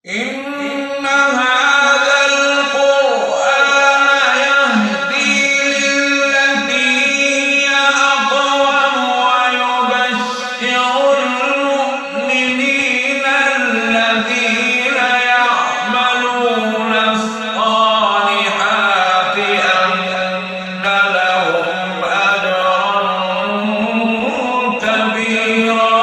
إن هذا القرآن يهدي للتي هي أقوم ويبشر المؤمنين الذين يعملون الصالحات أن لهم أجرا كبيرا.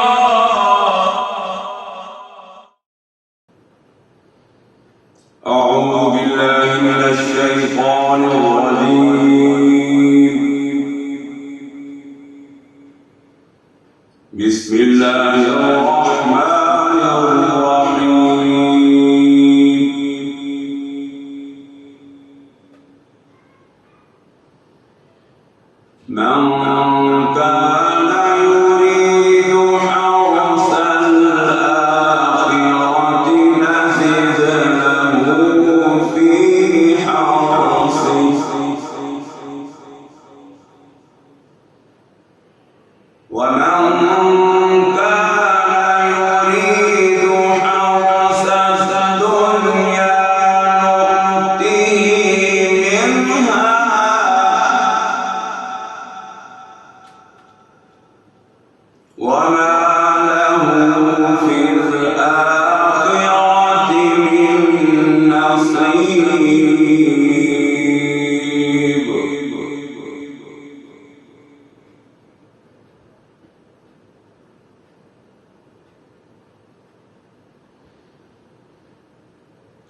أعوذ بالله من الشيطان الرجيم. بسم الله الرحمن الرحيم. من كان يريد حرث الآخرة نزد له في حرثه ومن كان يريد حرث الدنيا نؤته منها وما له في الآخرة من نصيب.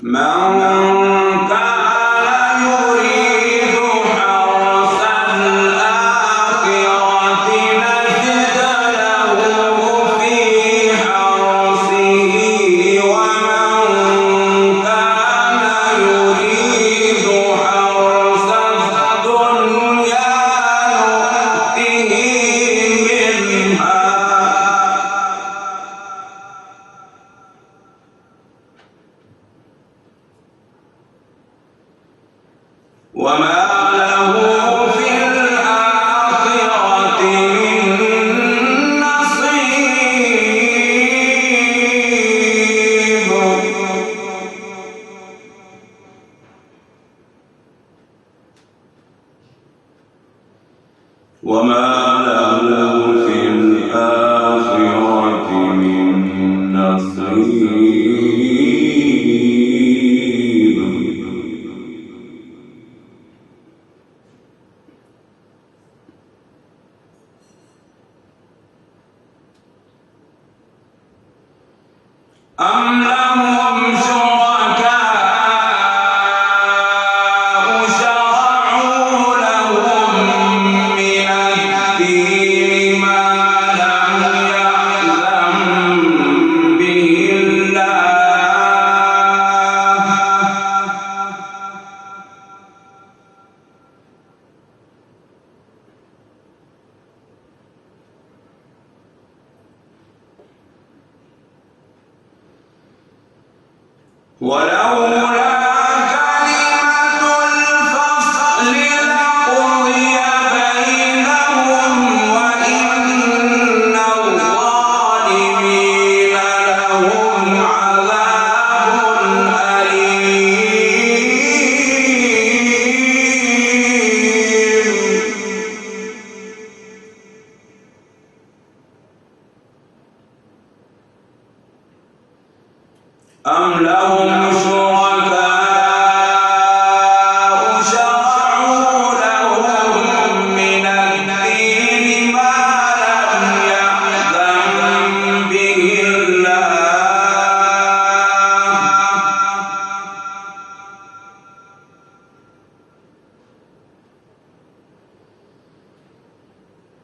من كان يريد حرث الآخرة نزد له في حرثه ومن كان يريد حرث الدنيا نؤته منها وما له في الآخرة من نصيب. وما له في الآخرة من نصيب. أم لهم شركاء شرعوا لهم من الدين ما لم يعلم به الله ولولا كلمة الفصل لقضي بينهم وإن الظالمين لهم عذاب أليم. أم لهم شركاء شرعوا لهم من الدين ما لم يأذن به الله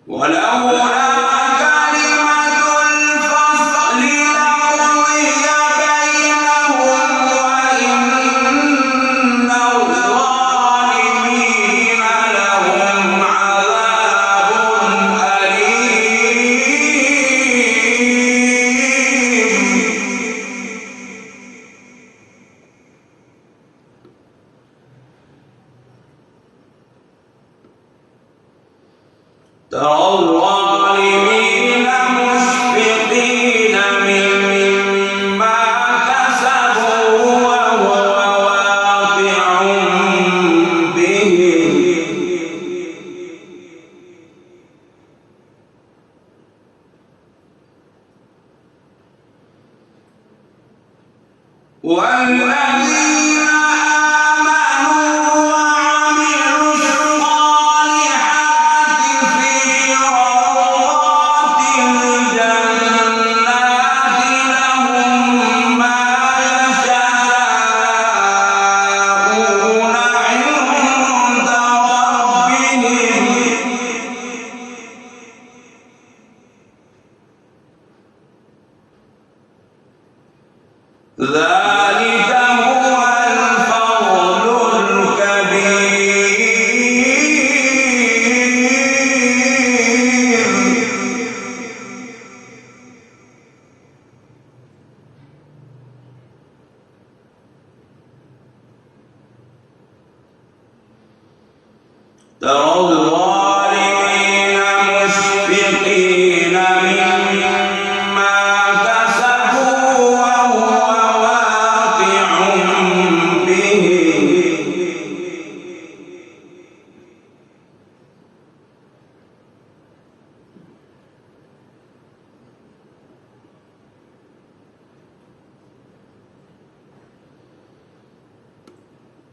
ولولا كلمة الفصل لقضي بينهم وإن الظالمين لهم عذاب أليم. ترى الظالمين مشفقين مما كسبوا والذين آمنوا وعملوا الصالحات في روضات الجنات لهم ما يشاءون عند ربهم ذلك هو الفضل الكبير. ترى الظالمين مشفقين مما كسبوا وهو واقع بهم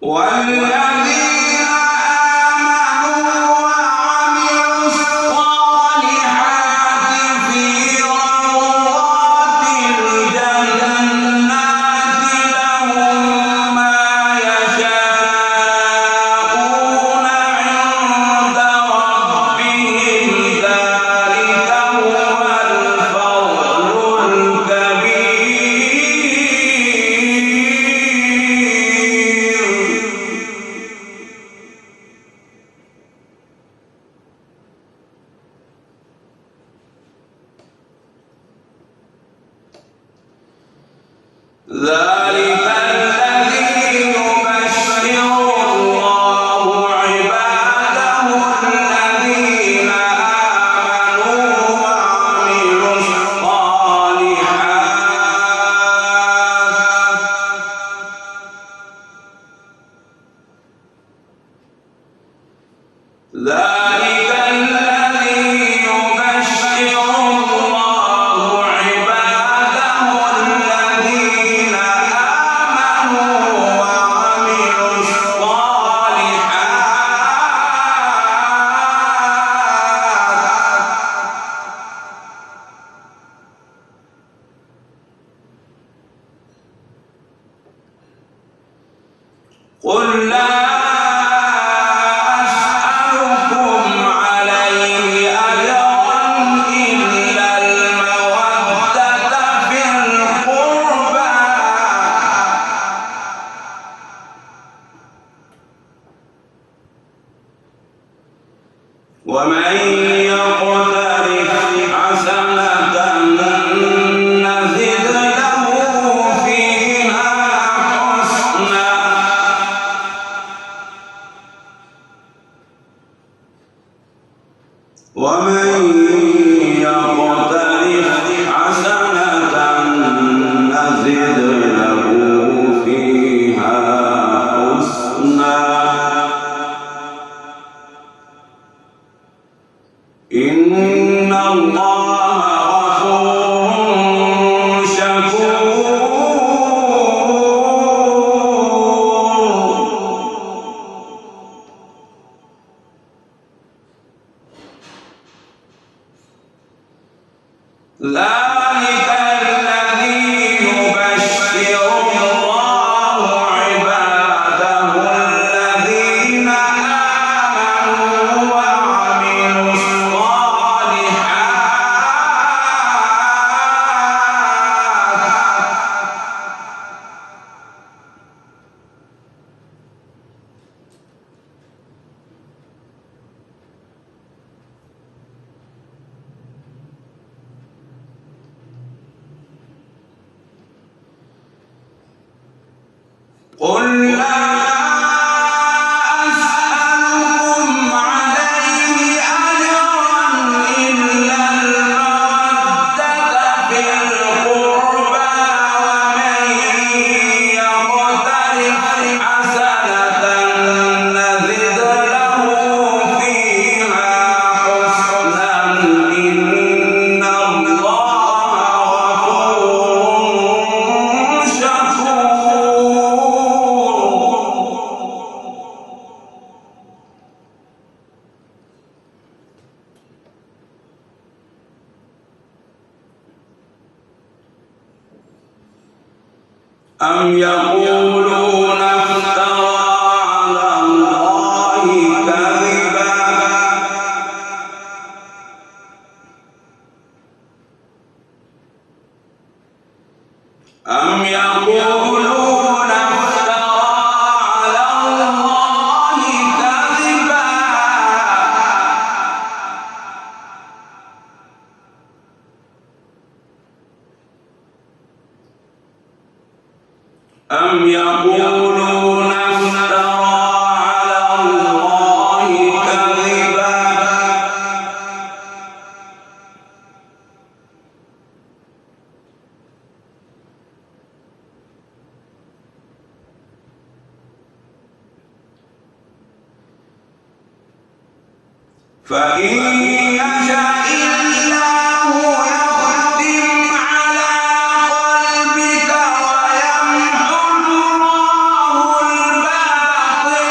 والذين آمنوا وعملوا الصالحات في روضات الجنات لهم ما يشاءون عند ربهم ذلك هو الفضل الكبير. ذلك الذي يبشر الله عباده الذين آمنوا وعملوا الصالحات ذلك الذي يبشر الله عباده الذين آمنوا وعملوا الصالحات قل لا أسألكم عليه أجرا إلا المودة في القربى ومن يقترف حسنة نزد له فيها حسنا ومن يقترف حسنة نزد له فيها حسنا إن الله غفور شكور. ذلك الذي يبشر الله عباده الذين آمنوا وعملوا قل لا أسألكم عليه أجرا إلا المودة في القربى ومن يقترف حسنة نزد له فيها حسنا إن الله غفور شكور. أم يقولون افترى على الله كذبا أم يقولون افترى على الله كذبا أم يقولون افترى على الله كذبا فإن يشاء الله يختم على قلبك ويمحو الله الباطل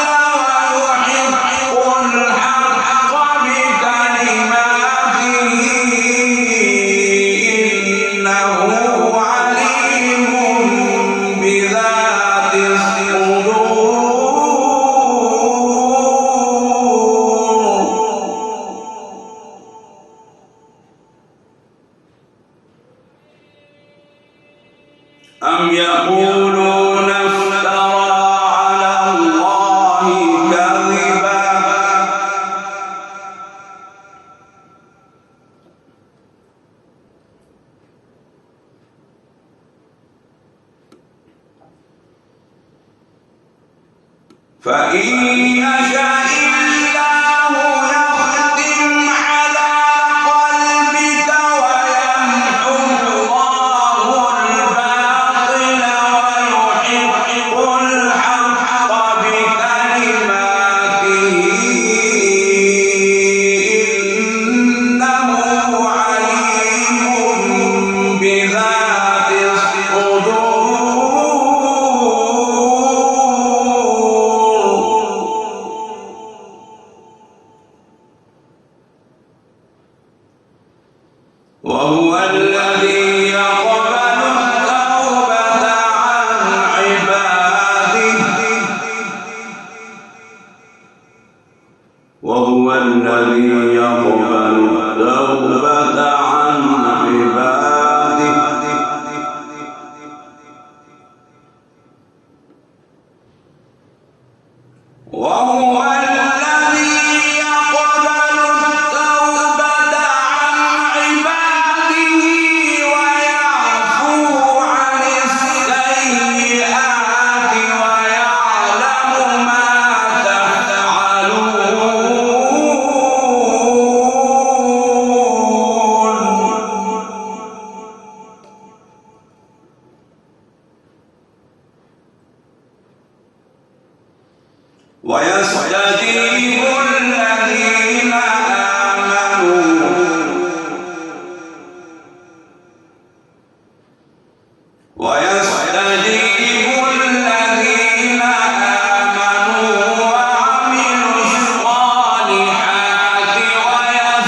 ويحق الحق بكلماته إنه عليم بذات الصدور أم يقولون افترى على الله كذبا فإن يشاء الله يختم على قلبك ويمحو الله الباطل ويحق الحق بكلماته إنه عليم بذات وهو الذي يقبل التوبة عن عباده وهو الذي يقبل التوبة عن عباده وهو الذي يقبل التوبة عن عباده ويعفو عن السيئات ويعلم ما تفعلون ويستجيب الذين آمنوا وعملوا الصالحات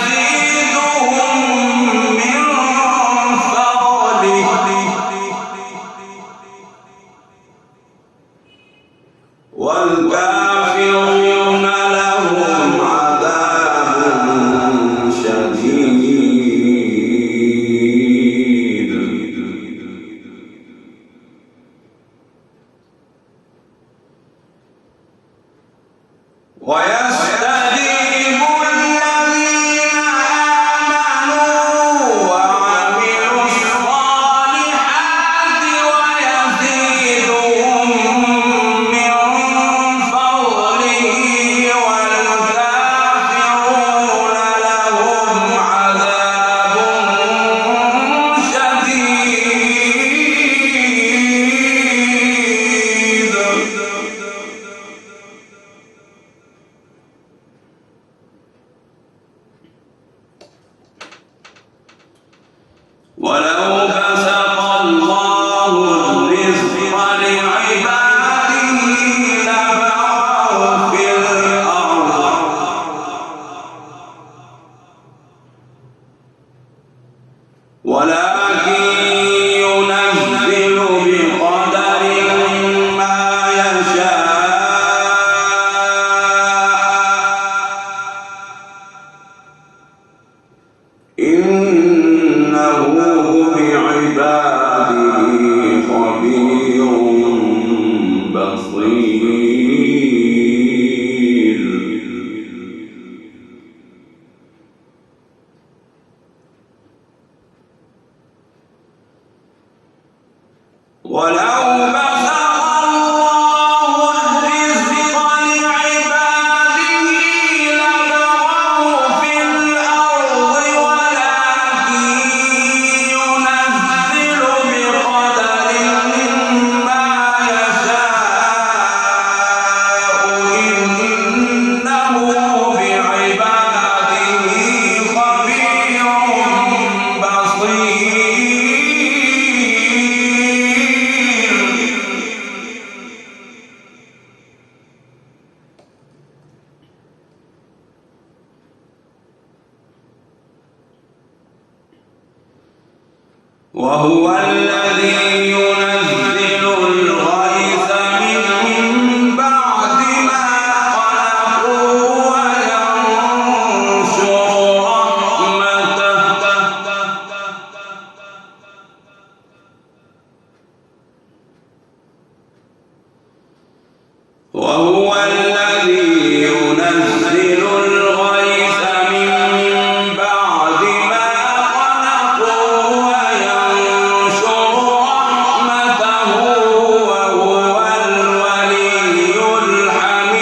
ويزيدهم من فضله والكافرون لهم عذاب شديد ويستجيب الذين آمنوا وعملوا الصالحات ويزيدهم من فضله والكافرون لهم عذاب شديد ولو بسط الله الرزق لعباده لبغوا في الأرض ولكن ينزل بقدر ولو بسط الله الرزق لعباده لبغوا في الأرض ولكن ينزل بقدر ما يشاء إنه بعباده خبير بصير. وهو الذي ينزل الغيث من بعد ما قنطوا وينشر رحمته وهو الذي ينزل الغيث من بعد ما قنطوا وينشر رحمته وهو الولي الحميد.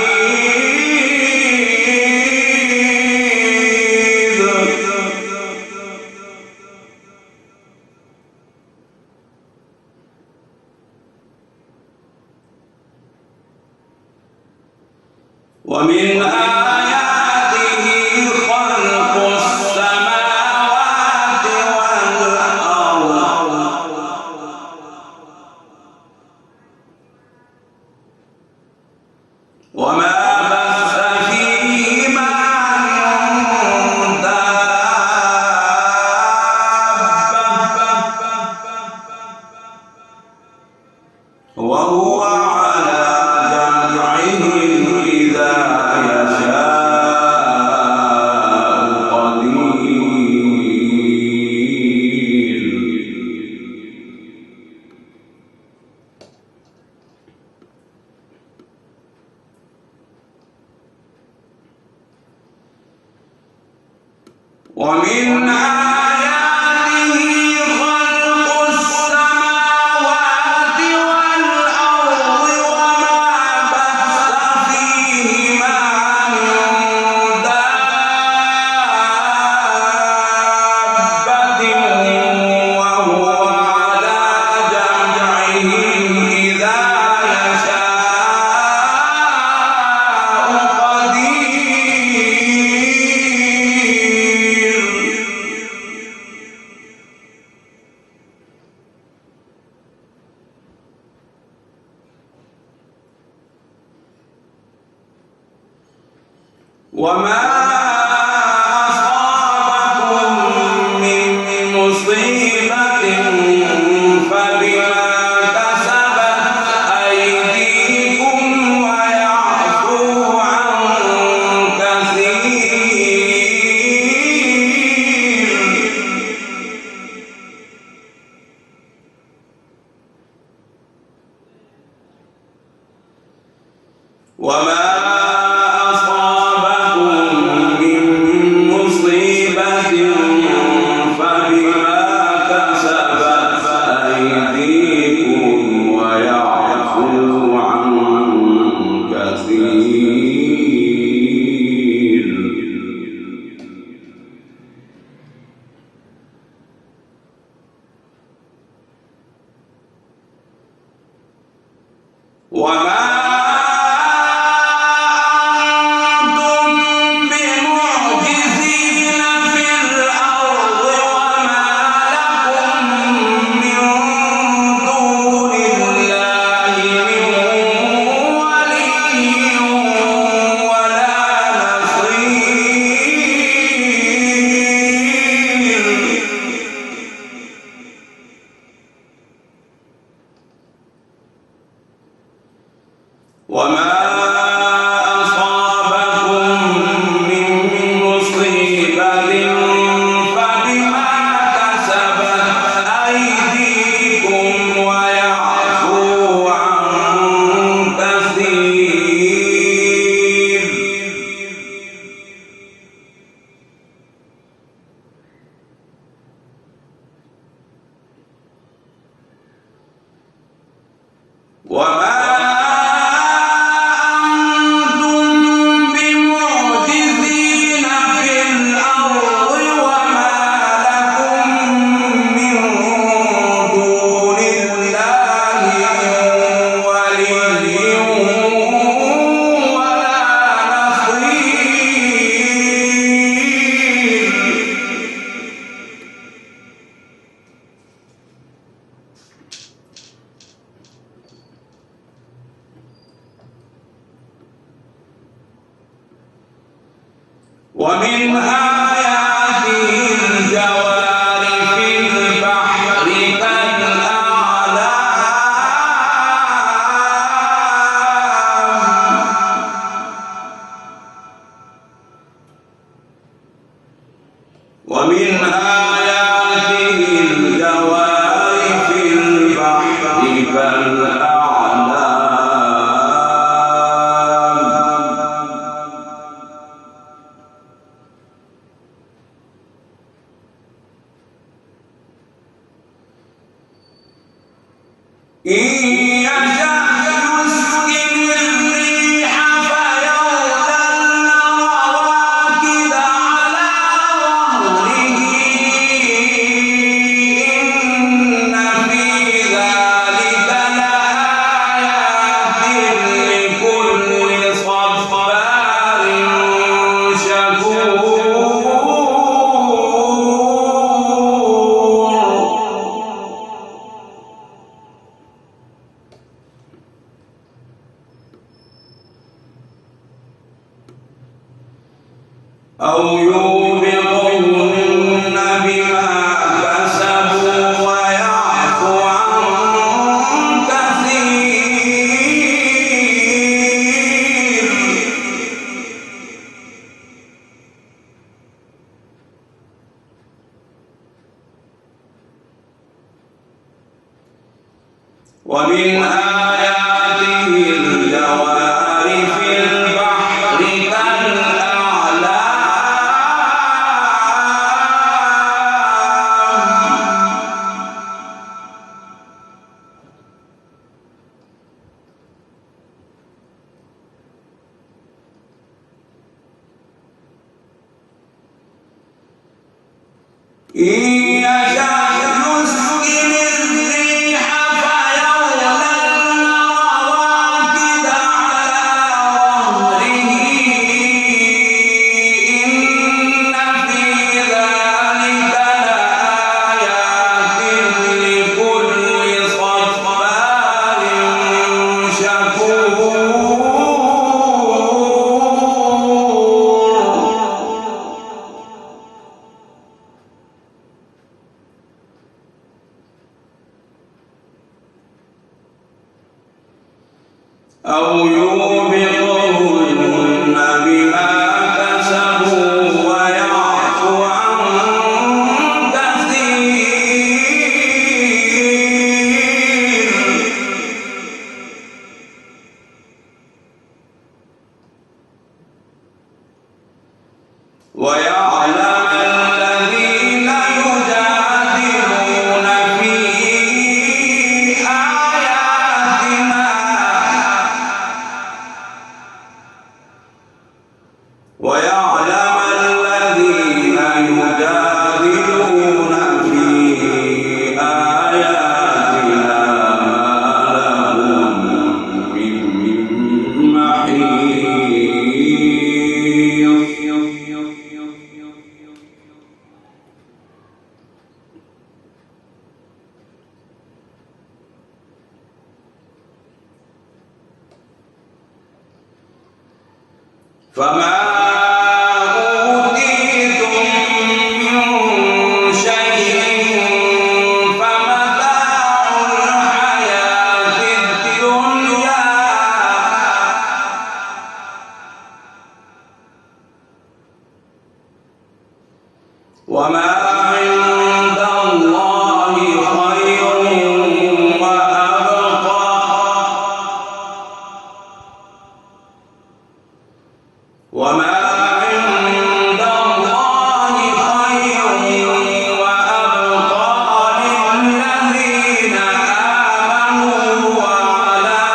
ومن آياته خلق السماوات والأرض وما بث فيهما من دابة وهو على جمعهم إذا يشاء قدير. ومن آياته خلق السماوات والأرض وما بث فيهما من دابة وهو على جمعهم إذا يشاء قدير. وما أصابكم من مصيبة فبما كسبت أيديكم ويعفو عن كثير. وما وما أنتم بمعجزين في الأرض وما لكم من دون الله من ولي ولا نصير. وما أنتم بمعجزين في الأرض وما لكم من دون الله ولي ولا نصير. ومن آياته الجوار في البحر كالأعلام ومن آياته الجوار في البحر كالأعلام إن يشأ يسكن الريح فيظللن رواكد على ظهره إن في ذلك لآيات لكل صبار شكور. أو يوبقهن بما كسبوا ويعفو عن كثير. ومن آياته الجوار في البحر إن يشأ يسكن الريح فيظللن رواكد على ظهره إن في ذلك لآيات لكل صبار شكور. أو يوبقهن بما كسبوا ويعفو عن كثير. ويعلم الذين يجادلون في آياتنا ويعلم الذين يجادلون في آياتنا ما لهم من محيص. فما أوتيتم من شيء فمتاع الحياة الدنيا وما عند الله خير وأبقى وما عند الله خير وأبقى للذين آمنوا وعلى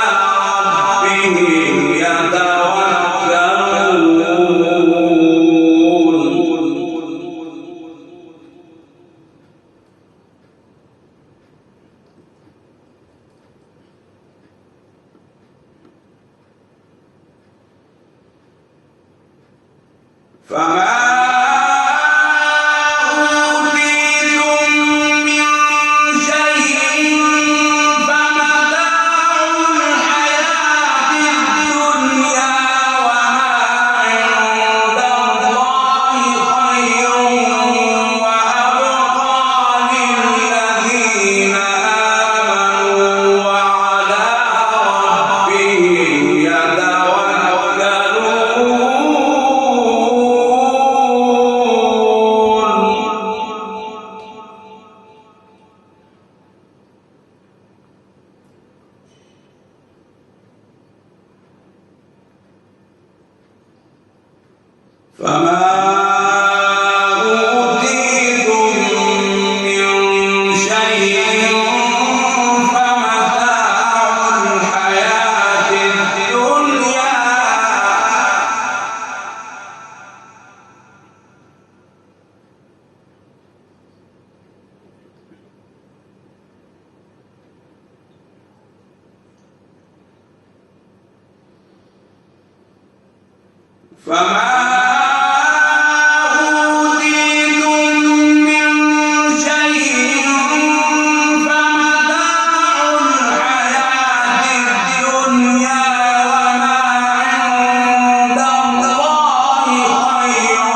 فما أوتيتم من شيء فمتاع الحياة الدنيا وما عند الله خير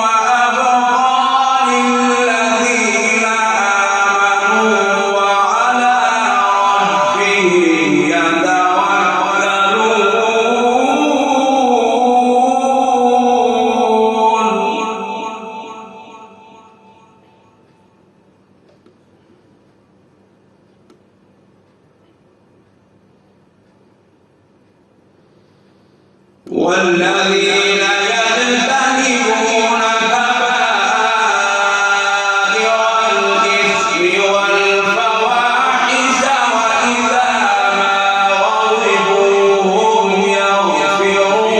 وأبقى للذين آمنوا وعلى ربهم يتوكلون. والذين يجتنبون كبائر الإثم والفواحش وإذا ما غضبوا هم يغفرون.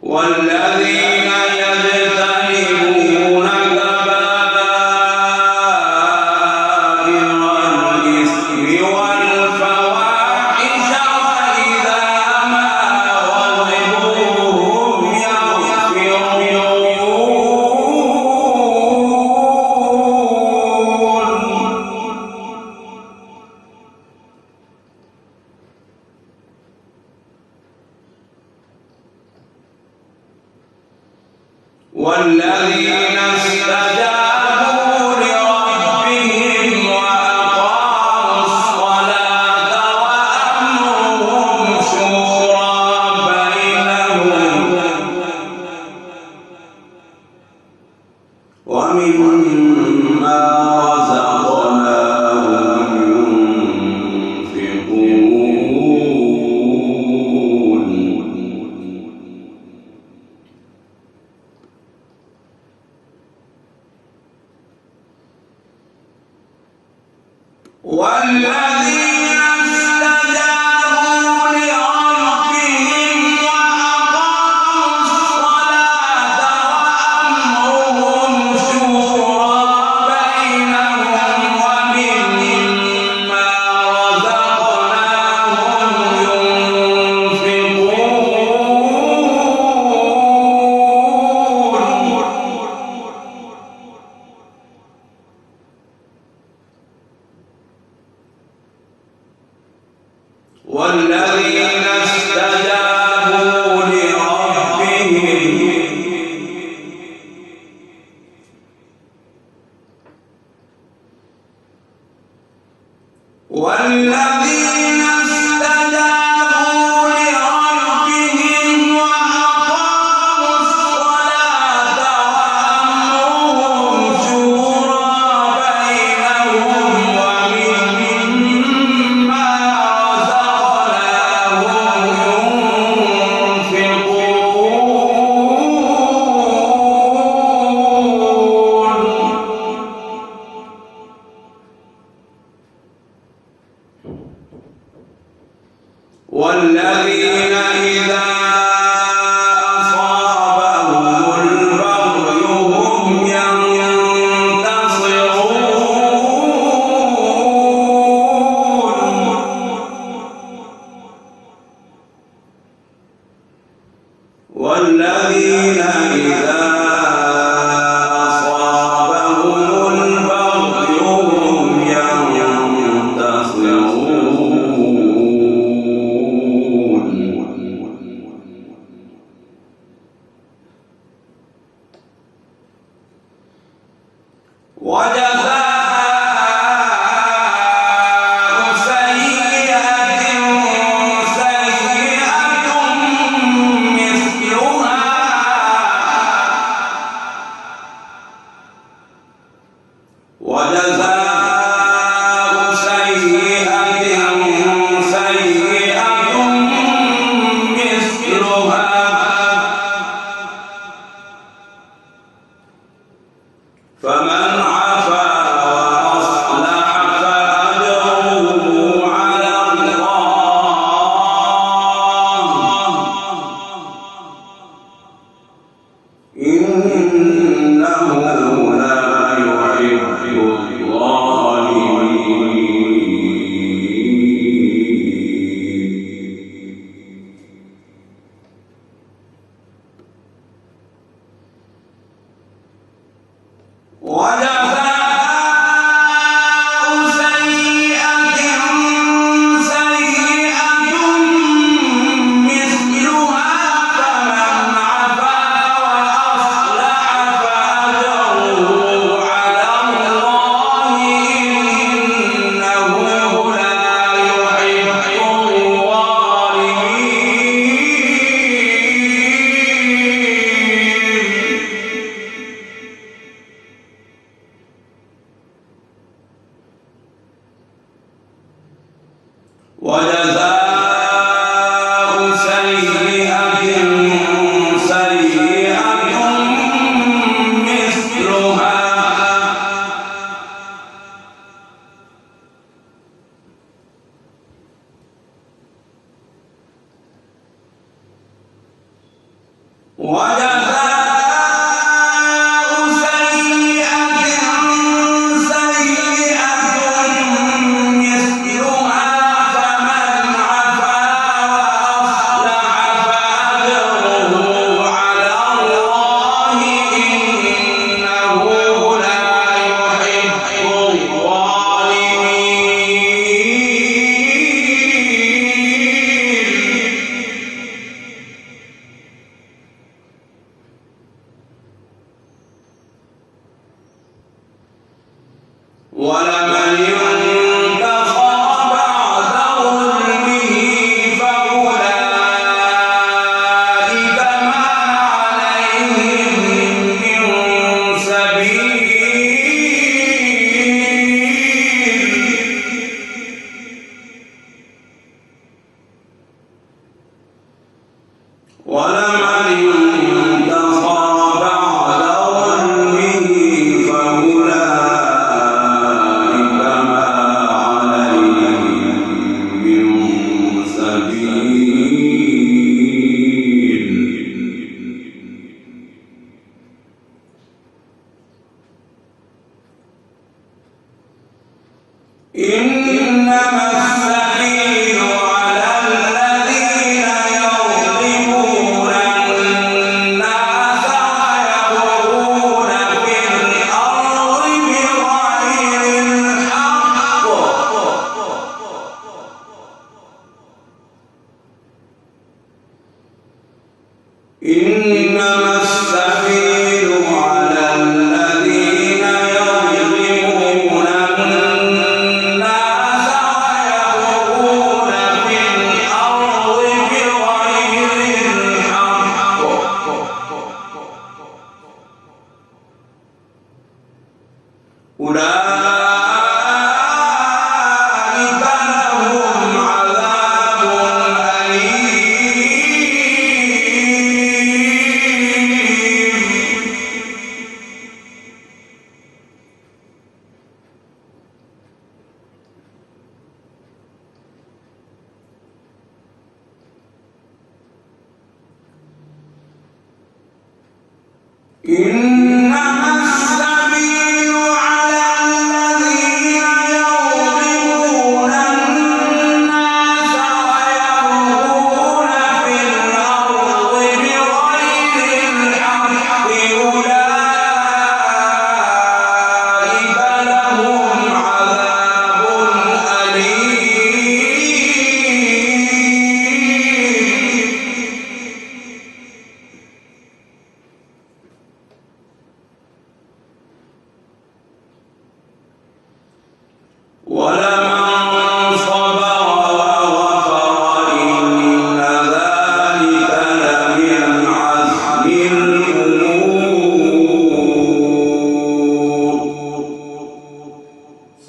والذين يجتنبون كبائر الإثم والفواحش وإذا ما غضبوا هم يغفرون. والذين استجابوا لربهم وأقاموا الصلاة وأمرهم شورى بينهم ومما رزقناهم ينفقون. والذين استجابوا لربهم وأقاموا الصلاة وأمرهم شورى بينهم ومما رزقناهم ينفقون. والذين استجابوا لربهم والذين استجابوا لربهم وأقاموا الصلاة وأمرهم شورى بينهم ومما والذين إذا أصابهم البغي هم ينتصرون. والذين إذا أصابهم البغي هم ينتصرون. وجزاء سيئة سيئة مثلها فمن عفا وأصلح فأجره على الله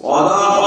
صدق